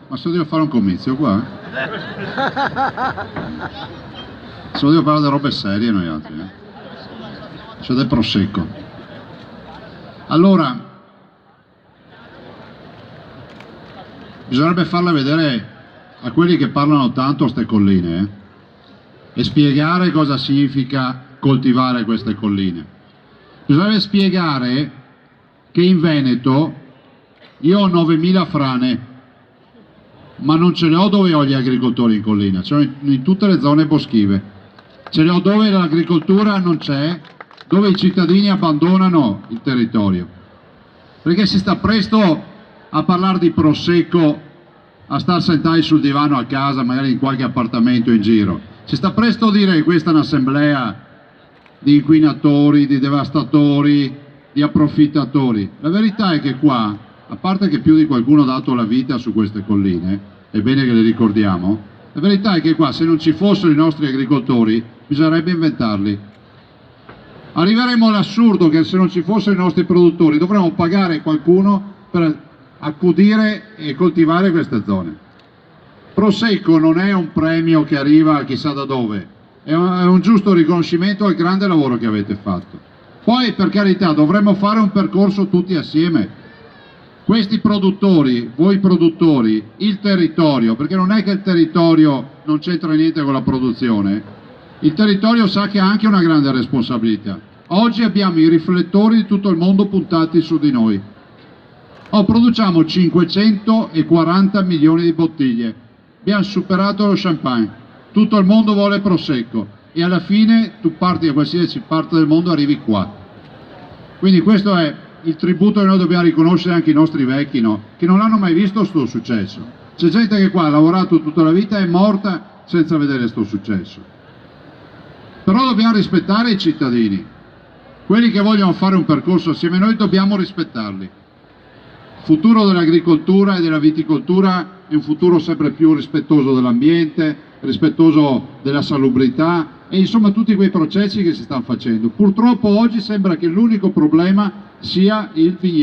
Ma se devo fare un comizio qua? Se devo fare delle robe serie noi altri, C'è del prosecco. Allora, bisognerebbe farle vedere a quelli che parlano tanto ste colline, e spiegare cosa significa coltivare queste colline. Bisognerebbe spiegare che in Veneto io ho 9.000 frane, ma non ce le ho dove ho gli agricoltori in collina, ce le ho in tutte le zone boschive, ce le ho dove l'agricoltura non c'è, dove i cittadini abbandonano il territorio, perché si sta presto a parlare di prosecco, a star sentati sul divano a casa, magari in qualche appartamento in giro. Si sta presto a dire che questa è un'assemblea di inquinatori, di devastatori, di approfittatori. La verità è che qua, a parte che più di qualcuno ha dato la vita su queste colline, è bene che le ricordiamo, la verità è che qua se non ci fossero i nostri agricoltori bisognerebbe inventarli. Arriveremo all'assurdo che se non ci fossero i nostri produttori dovremmo pagare qualcuno per accudire e coltivare queste zone. Prosecco non è un premio che arriva chissà da dove, è un giusto riconoscimento al grande lavoro che avete fatto. Poi, per carità, dovremmo fare un percorso tutti assieme. Questi produttori, voi produttori, il territorio, perché non è che il territorio non c'entra niente con la produzione, il territorio sa che ha anche una grande responsabilità. Oggi abbiamo i riflettori di tutto il mondo puntati su di noi. Produciamo 540 milioni di bottiglie, abbiamo superato lo champagne, tutto il mondo vuole prosecco e alla fine tu parti da qualsiasi parte del mondo e arrivi qua. Quindi questo è il tributo che noi dobbiamo riconoscere anche ai nostri vecchi, no? Che non hanno mai visto sto successo. C'è gente che qua ha lavorato tutta la vita e è morta senza vedere sto successo. Però dobbiamo rispettare i cittadini, quelli che vogliono fare un percorso assieme a noi dobbiamo rispettarli. Il futuro dell'agricoltura e della viticoltura è un futuro sempre più rispettoso dell'ambiente, rispettoso della salubrità e insomma tutti quei processi che si stanno facendo. Purtroppo oggi sembra che l'unico problema sia il vigneto.